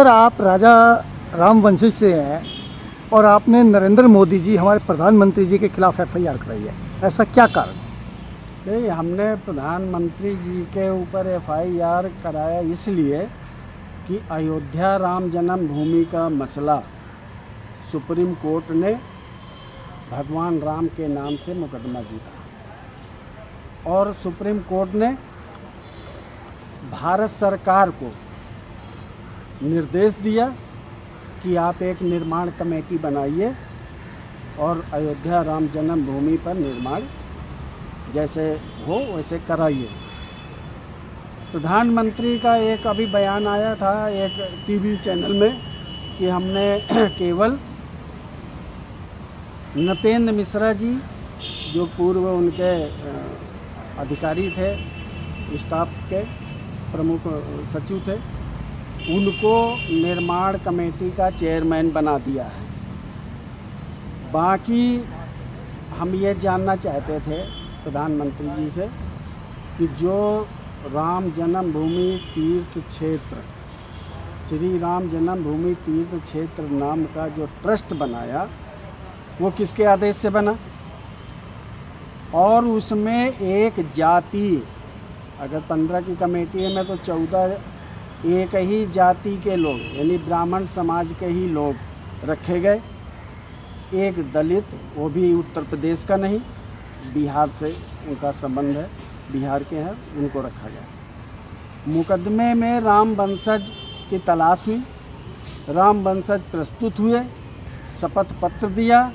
Sir, आप राजा रामवंशी से हैं और आपने नरेंद्र मोदी जी हमारे प्रधानमंत्री जी के खिलाफ एफआईआर कराई है, ऐसा क्या कारण? नहीं, हमने प्रधानमंत्री जी के ऊपर एफआईआर कराया इसलिए कि अयोध्या राम जन्मभूमि का मसला सुप्रीम कोर्ट ने भगवान राम के नाम से मुकदमा जीता और सुप्रीम कोर्ट ने भारत सरकार को निर्देश दिया कि आप एक निर्माण कमेटी बनाइए और अयोध्या राम जन्मभूमि पर निर्माण जैसे हो वैसे कराइए। प्रधानमंत्री का एक अभी बयान आया था एक टीवी चैनल में कि हमने केवल नृपेंद्र मिश्रा जी जो पूर्व उनके अधिकारी थे, स्टाफ के प्रमुख सचिव थे, उनको निर्माण कमेटी का चेयरमैन बना दिया है। बाकी हम ये जानना चाहते थे प्रधानमंत्री जी से कि जो राम जन्मभूमि तीर्थ क्षेत्र, श्री राम जन्मभूमि तीर्थ क्षेत्र नाम का जो ट्रस्ट बनाया वो किसके आदेश से बना, और उसमें एक जाति, अगर 15 की कमेटी है में तो 14 एक ही जाति के लोग यानी ब्राह्मण समाज के ही लोग रखे गए। एक दलित, वो भी उत्तर प्रदेश का नहीं, बिहार से उनका संबंध है, बिहार के हैं, उनको रखा गया। मुकदमे में राम वंशज की तलाश हुई, राम वंशज प्रस्तुत हुए, शपथ पत्र दिया,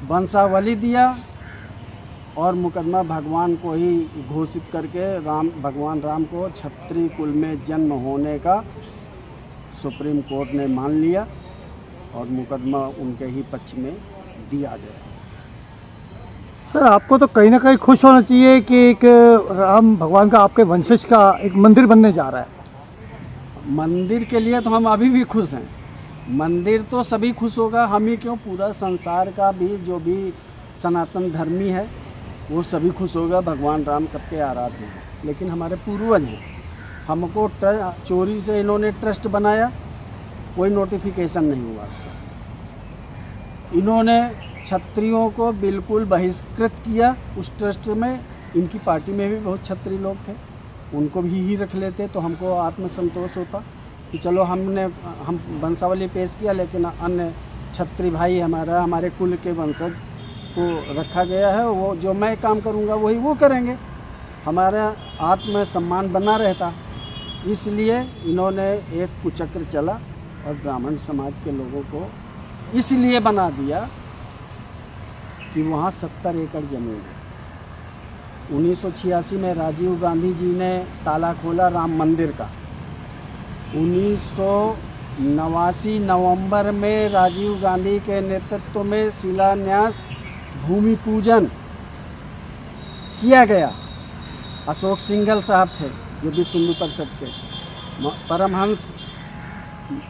वंशावली दिया और मुकदमा भगवान को ही घोषित करके भगवान राम को क्षत्रिय कुल में जन्म होने का सुप्रीम कोर्ट ने मान लिया और मुकदमा उनके ही पक्ष में दिया गया। सर, आपको तो कहीं ना कहीं खुश होना चाहिए कि एक राम भगवान का आपके वंशज का एक मंदिर बनने जा रहा है। मंदिर के लिए तो हम अभी भी खुश हैं, मंदिर तो सभी खुश होगा, हम ही क्यों, पूरा संसार का भी जो भी सनातन धर्मी है वो सभी खुश होगा। भगवान राम सबके आराध्य हैं, लेकिन हमारे पूर्वज हैं, हमको चोरी से इन्होंने ट्रस्ट बनाया, कोई नोटिफिकेशन नहीं हुआ उसका, इन्होंने क्षत्रियों को बिल्कुल बहिष्कृत किया उस ट्रस्ट में। इनकी पार्टी में भी बहुत क्षत्रिय लोग थे, उनको भी ही रख लेते तो हमको आत्मसंतोष होता कि चलो हम वंशावली पेश किया, लेकिन अन्य क्षत्रिय भाई हमारे कुल के वंशज को रखा गया है, वो जो मैं काम करूँगा वही वो करेंगे, हमारा आत्मसम्मान बना रहता। इसलिए इन्होंने एक कुचक्र चला और ब्राह्मण समाज के लोगों को इसलिए बना दिया कि वहाँ 70 एकड़ ज़मीन है। 1986 में राजीव गांधी जी ने ताला खोला राम मंदिर का। 1989 नवंबर में राजीव गांधी के नेतृत्व में शिलान्यास भूमि पूजन किया गया। अशोक सिंघल साहब थे जो विश्व हिंदू परिषद के, परमहंस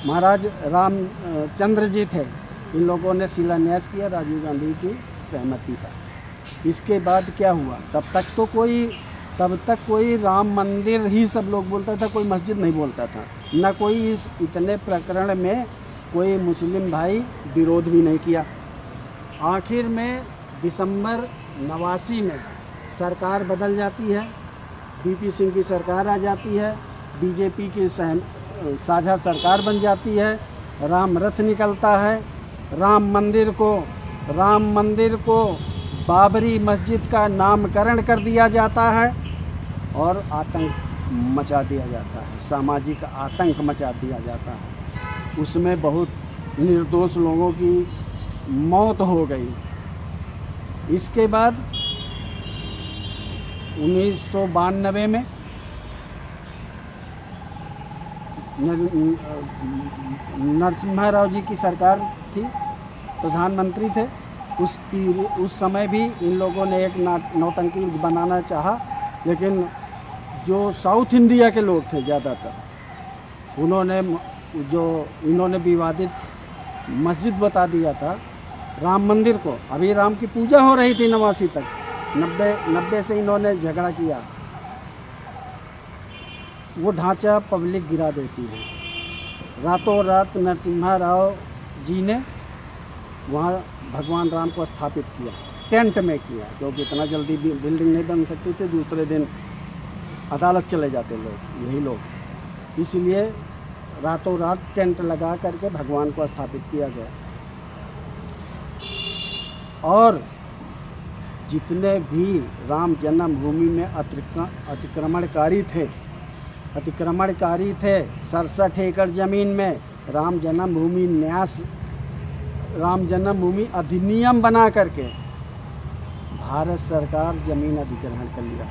महाराज रामचंद्र जी थे, इन लोगों ने शिलान्यास किया राजीव गांधी की सहमति पर। इसके बाद क्या हुआ, तब तक कोई राम मंदिर ही सब लोग बोलता था, कोई मस्जिद नहीं बोलता था, ना कोई इस इतने प्रकरण में कोई मुस्लिम भाई विरोध भी नहीं किया। आखिर में दिसंबर 89 में सरकार बदल जाती है, बीपी सिंह की सरकार आ जाती है, बीजेपी की साझा सरकार बन जाती है, राम रथ निकलता है, राम मंदिर को बाबरी मस्जिद का नामकरण कर दिया जाता है और आतंक मचा दिया जाता है, सामाजिक आतंक मचा दिया जाता है। उसमें बहुत निर्दोष लोगों की मौत हो गई। इसके बाद 1992 में नरसिम्हा राव जी की सरकार थी, प्रधानमंत्री थे। उस समय भी इन लोगों ने एक नौटंकी बनाना चाहा, लेकिन जो साउथ इंडिया के लोग थे ज़्यादातर, इन्होंने विवादित मस्जिद बता दिया था राम मंदिर को। अभी राम की पूजा हो रही थी 89 तक, 90 से इन्होंने झगड़ा किया, वो ढांचा पब्लिक गिरा देती है। रातों रात नरसिम्हा राव जी ने वहाँ भगवान राम को स्थापित किया, टेंट में किया, क्योंकि इतना जल्दी बिल्डिंग नहीं बन सकती थी, दूसरे दिन अदालत चले जाते लोग, यही लोग, इसलिए रातों रात टेंट लगा करके भगवान को स्थापित किया गया। और जितने भी राम जन्मभूमि में अतिक्रमणकारी थे 67 एकड़ ज़मीन में राम जन्मभूमि अधिनियम बना करके भारत सरकार ज़मीन अधिग्रहण कर लिया,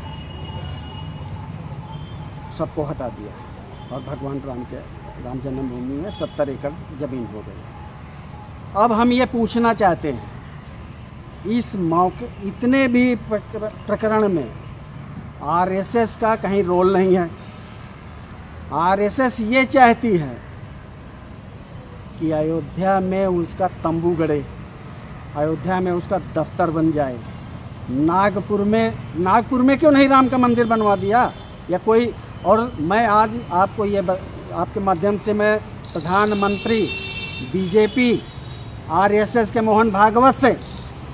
सबको हटा दिया और भगवान राम जन्मभूमि में 70 एकड़ ज़मीन हो गई। अब हम ये पूछना चाहते हैं, इस मौके इतने भी प्रकरण में आरएसएस का कहीं रोल नहीं है। आरएसएस ये चाहती है कि अयोध्या में उसका तंबू गड़े, अयोध्या में उसका दफ्तर बन जाए। नागपुर में क्यों नहीं राम का मंदिर बनवा दिया या कोई और। मैं आज आपको ये आपके माध्यम से मैं प्रधानमंत्री बीजेपी आरएसएस के मोहन भागवत से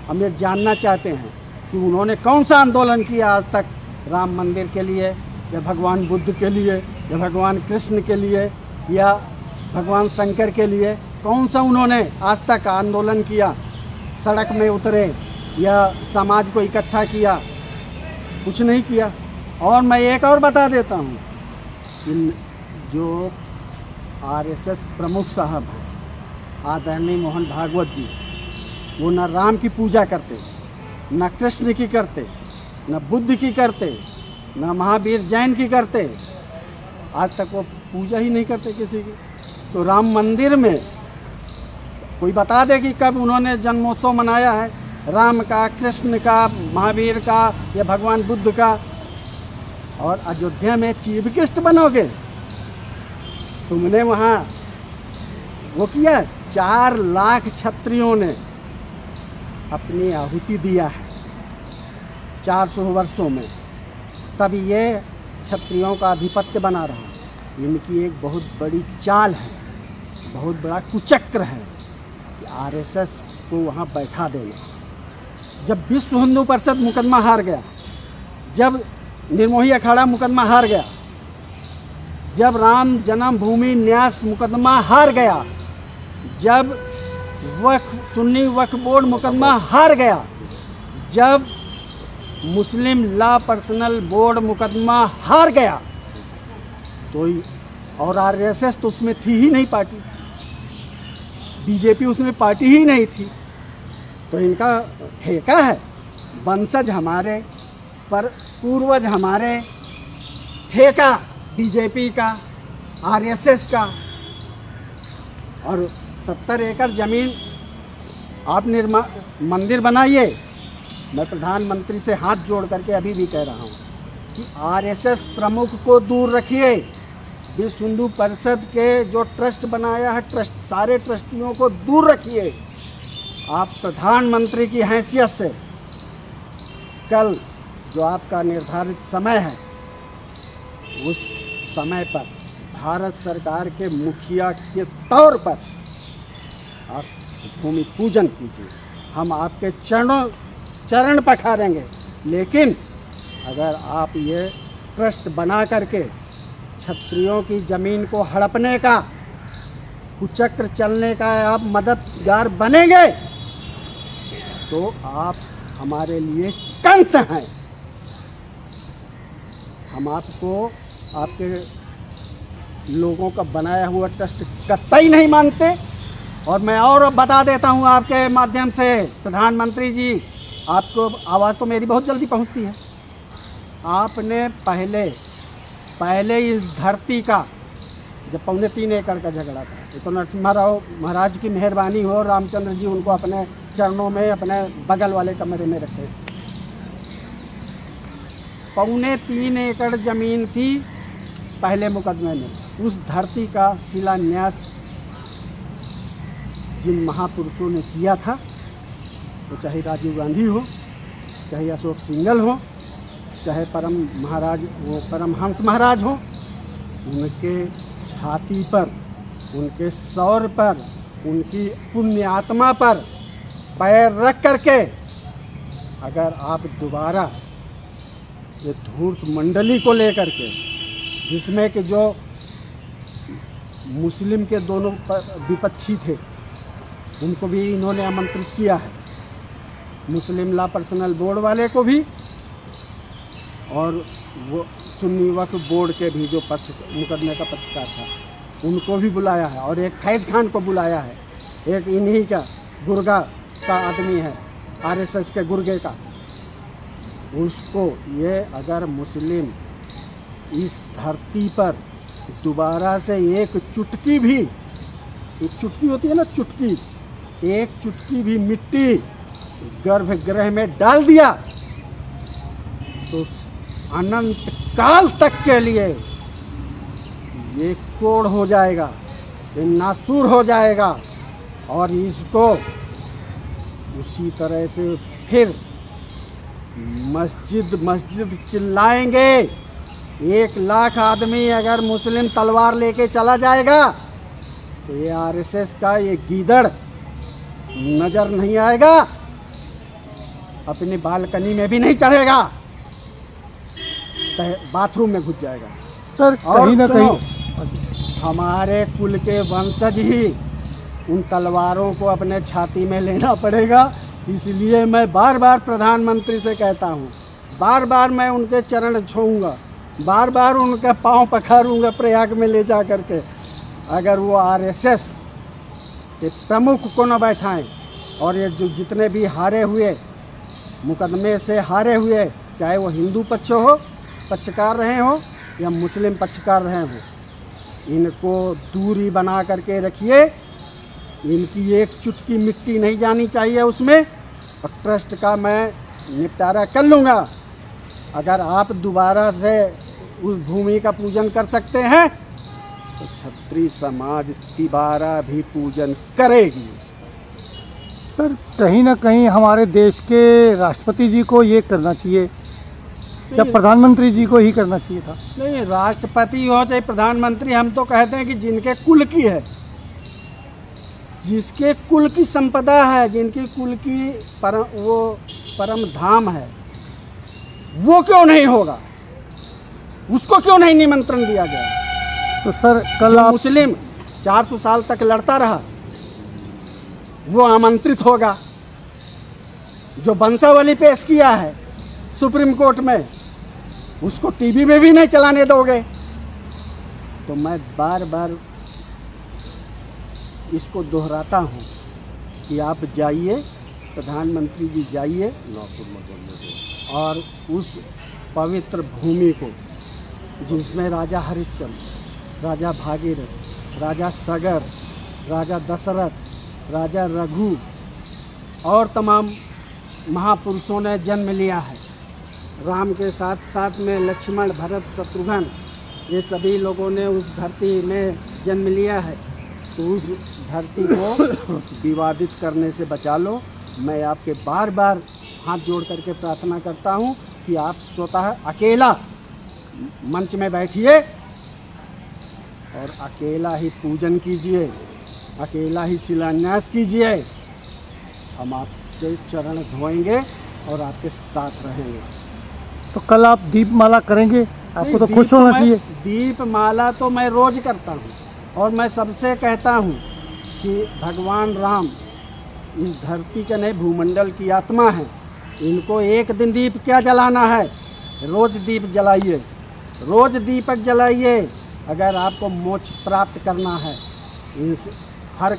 हम ये जानना चाहते हैं कि उन्होंने कौन सा आंदोलन किया आज तक राम मंदिर के लिए, या भगवान बुद्ध के लिए, या भगवान कृष्ण के लिए, या भगवान शंकर के लिए, कौन सा उन्होंने आज तक आंदोलन किया, सड़क में उतरे या समाज को इकट्ठा किया? कुछ नहीं किया। और मैं एक और बता देता हूँ कि जो आरएसएस प्रमुख साहब हैं आदरणीय मोहन भागवत जी, वो न राम की पूजा करते, न कृष्ण की करते, न बुद्ध की करते, न महावीर जैन की करते, आज तक वो पूजा ही नहीं करते किसी की। तो राम मंदिर में कोई बता दे कि कब उन्होंने जन्मोत्सव मनाया है राम का, कृष्ण का, महावीर का या भगवान बुद्ध का। और अयोध्या में चीफ गेस्ट बनोगे, तुमने वहाँ वो किया, 4 लाख क्षत्रियों ने अपनी आहुति दिया है 400 वर्षों में, तब ये क्षत्रियों का आधिपत्य बना रहा। इनकी एक बहुत बड़ी चाल है, बहुत बड़ा कुचक्र है कि आरएसएस को वहाँ बैठा देना। जब विश्व हिंदू परिषद मुकदमा हार गया, जब निर्मोही अखाड़ा मुकदमा हार गया, जब राम जन्मभूमि न्यास मुकदमा हार गया, जब सुन्नी वक्फ बोर्ड मुकदमा हार गया, जब मुस्लिम लॉ पर्सनल बोर्ड मुकदमा हार गया, तो और आरएसएस तो उसमें थी ही नहीं पार्टी, बीजेपी उसमें पार्टी ही नहीं थी, तो इनका ठेका है वंशज हमारे पर, पूर्वज हमारे, ठेका बीजेपी का, आरएसएस का। और 70 एकड़ ज़मीन आप मंदिर बनाइए। मैं प्रधानमंत्री से हाथ जोड़ करके अभी भी कह रहा हूँ कि आरएसएस प्रमुख को दूर रखिए। विश्व हिंदू परिषद के जो ट्रस्ट बनाया है, सारे ट्रस्टियों को दूर रखिए। आप प्रधानमंत्री की हैसियत से कल जो आपका निर्धारित समय है, उस समय पर भारत सरकार के मुखिया के तौर पर आप भूमि पूजन कीजिए। हम आपके चरण पखारेंगे, लेकिन अगर आप ये ट्रस्ट बना करके क्षत्रियों की ज़मीन को हड़पने का, कुचक्र चलने का आप मददगार बनेंगे, तो आप हमारे लिए कंस हैं। हम आपको आपके लोगों का बनाया हुआ ट्रस्ट कतई नहीं मानते। और मैं और बता देता हूं आपके माध्यम से, प्रधानमंत्री जी, आपको आवाज़ तो मेरी बहुत जल्दी पहुंचती है। आपने पहले इस धरती का, जब 3.25 एकड़ का झगड़ा था, ये तो नरसिम्हा राव महाराज की मेहरबानी हो, रामचंद्र जी उनको अपने चरणों में अपने बगल वाले कमरे में रखे। 3.25 एकड़ ज़मीन थी पहले मुकदमे में। उस धरती का शिलान्यास जिन महापुरुषों ने किया था, वो चाहे राजीव गांधी हो, चाहे अशोक सिंघल हो, चाहे परमहंस महाराज हो, उनके छाती पर उनके सौर पर, उनकी पुण्य आत्मा पर पैर रख करके अगर आप दोबारा ये धूर्त मंडली को लेकर के, जिसमें कि जो मुस्लिम के दोनों विपक्षी थे, उनको भी इन्होंने आमंत्रित किया है, मुस्लिम लॉ पर्सनल बोर्ड वाले को भी और वो सुन्नी वक्फ बोर्ड के भी जो मुकदमे का पक्षकार था, उनको भी बुलाया है, और एक फैज खान को बुलाया है, एक इन्हीं का गुर्गा का आदमी है, आरएसएस के गुर्गे का, उसको ये अगर मुस्लिम इस धरती पर दोबारा से एक चुटकी भी, एक चुटकी होती है ना चुटकी, एक चुटकी भी मिट्टी गर्भगृह में डाल दिया तो अनंत काल तक के लिए ये कोड़ हो जाएगा, ये नासूर हो जाएगा, और इसको उसी तरह से फिर मस्जिद मस्जिद चिल्लाएंगे। 1 लाख आदमी अगर मुस्लिम तलवार लेके चला जाएगा तो ये आरएसएस का ये गीदड़ नजर नहीं आएगा, अपनी बालकनी में भी नहीं चढ़ेगा, बाथरूम में घुस जाएगा। सर कहीं ना कहीं हमारे कुल के वंशज ही उन तलवारों को अपने छाती में लेना पड़ेगा। इसलिए मैं बार बार प्रधानमंत्री से कहता हूँ, बार बार मैं उनके चरण छूऊंगा, बार बार उनका पांव पखारूंगा प्रयाग में ले जा करके, अगर वो आरएसएस के प्रमुख को न बैठाएं, और ये जो जितने भी हारे हुए मुकदमे से हारे हुए, चाहे वो हिंदू पक्षकार रहे हो या मुस्लिम पक्षकार रहे हो, इनको दूरी बना करके रखिए। इनकी एक चुटकी मिट्टी नहीं जानी चाहिए उसमें, और ट्रस्ट का मैं निपटारा कर लूँगा। अगर आप दोबारा से उस भूमि का पूजन कर सकते हैं तो क्षत्रिय समाज तिबारा भी पूजन करेगी। सर कहीं ना कहीं हमारे देश के राष्ट्रपति जी को ये करना चाहिए या प्रधानमंत्री जी को ही करना चाहिए था? नहीं, राष्ट्रपति हो चाहे प्रधानमंत्री, हम तो कहते हैं कि जिनके कुल की है, जिसके कुल की संपदा है, जिनकी कुल की परम धाम है, वो क्यों नहीं होगा? उसको क्यों नहीं निमंत्रण दिया गया? तो सर कल आप मुस्लिम 400 साल तक लड़ता रहा, वो आमंत्रित होगा। जो वंशावली पेश किया है सुप्रीम कोर्ट में, उसको टीवी में भी नहीं चलाने दोगे। तो मैं बार बार इसको दोहराता हूँ कि आप जाइए, प्रधानमंत्री जी जाइए और उस पवित्र भूमि को, जिसमें राजा हरिश्चंद्र, राजा भागीरथ, राजा सगर, राजा दशरथ, राजा रघु और तमाम महापुरुषों ने जन्म लिया है, राम के साथ साथ में लक्ष्मण, भरत, शत्रुघ्न, ये सभी लोगों ने उस धरती में जन्म लिया है। तो उस धरती को विवादित करने से बचा लो। मैं आपके बार बार हाथ जोड़ करके प्रार्थना करता हूँ कि आप स्वतः अकेला मंच में बैठिए और अकेला ही पूजन कीजिए, अकेला ही शिलान्यास कीजिए। हम आपके चरण धोएंगे और आपके साथ रहेंगे। तो कल आप दीपमाला करेंगे, आपको तो खुश होना चाहिए। दीपमाला तो मैं रोज करता हूँ, और मैं सबसे कहता हूँ कि भगवान राम इस धरती के नहीं, भूमंडल की आत्मा है। इनको एक दिन दीप क्या जलाना है, रोज दीप जलाइए, रोज दीपक जलाइए। अगर आपको मोक्ष प्राप्त करना है, इस हर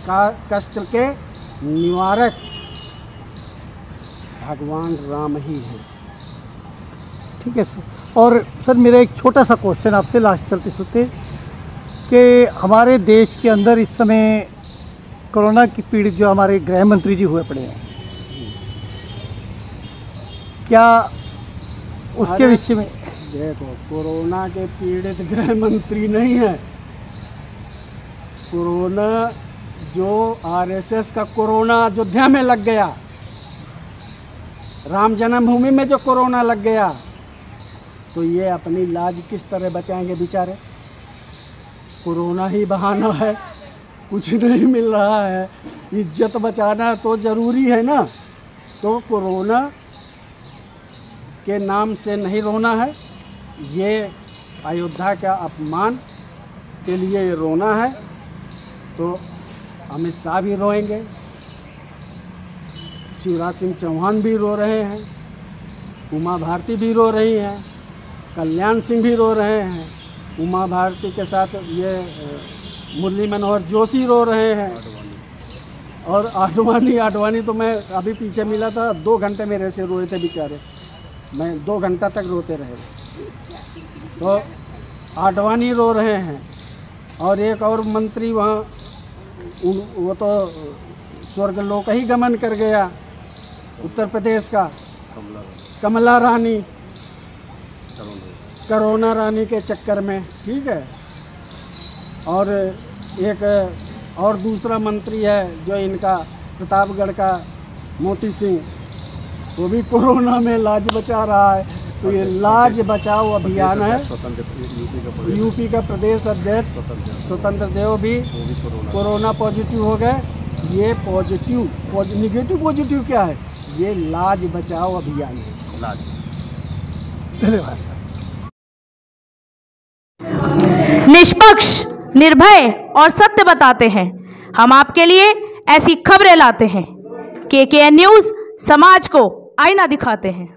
कष्ट के निवारक भगवान राम ही हैं। ठीक है सर। और सर मेरा एक छोटा सा क्वेश्चन आपसे लास्ट चलते चलते, कि हमारे देश के अंदर इस समय कोरोना की पीड़ित जो हमारे गृह मंत्री जी हुए पड़े हैं, क्या उसके विषय में? देखो, कोरोना के पीड़ित गृह मंत्री नहीं है। कोरोना जो आरएसएस का कोरोना अयोध्या में लग गया, राम जन्मभूमि में जो कोरोना लग गया, तो ये अपनी लाज किस तरह बचाएंगे बेचारे? कोरोना ही बहाना है कुछ नहीं मिल रहा है। इज्जत बचाना तो ज़रूरी है ना, तो कोरोना के नाम से नहीं रोना है। ये अयोध्या का अपमान के लिए ये रोना है, तो अमित शाह भी रोएंगे, शिवराज सिंह चौहान भी रो रहे हैं, उमा भारती भी रो रही हैं, कल्याण सिंह भी रो रहे हैं, उमा भारती के साथ ये मुरली मनोहर जोशी रो रहे हैं, और आडवाणी तो मैं अभी पीछे मिला था, 2 घंटे मेरे से रोए थे बेचारे, मैं 2 घंटा तक रोते रहे। तो आडवाणी रो रहे हैं, और एक और मंत्री वहाँ वो तो स्वर्गलोक ही गमन कर गया, उत्तर प्रदेश का कमला रानी, कोरोना रानी के चक्कर में, ठीक है। और एक और दूसरा मंत्री है जो इनका प्रतापगढ़ का मोती सिंह, वो भी कोरोना में लाज बचा रहा है। तो ये लाज बचाओ अभियान है। यूपी का प्रदेश अध्यक्ष स्वतंत्र देव भी कोरोना पॉजिटिव हो गए। ये निगेटिव पॉजिटिव क्या है? ये लाज बचाओ अभियान है। लाज। धन्यवाद सर। निष्पक्ष, निर्भय और सत्य बताते हैं। हम आपके लिए ऐसी खबरें लाते हैं। KKN न्यूज़ समाज को आईना दिखाते हैं।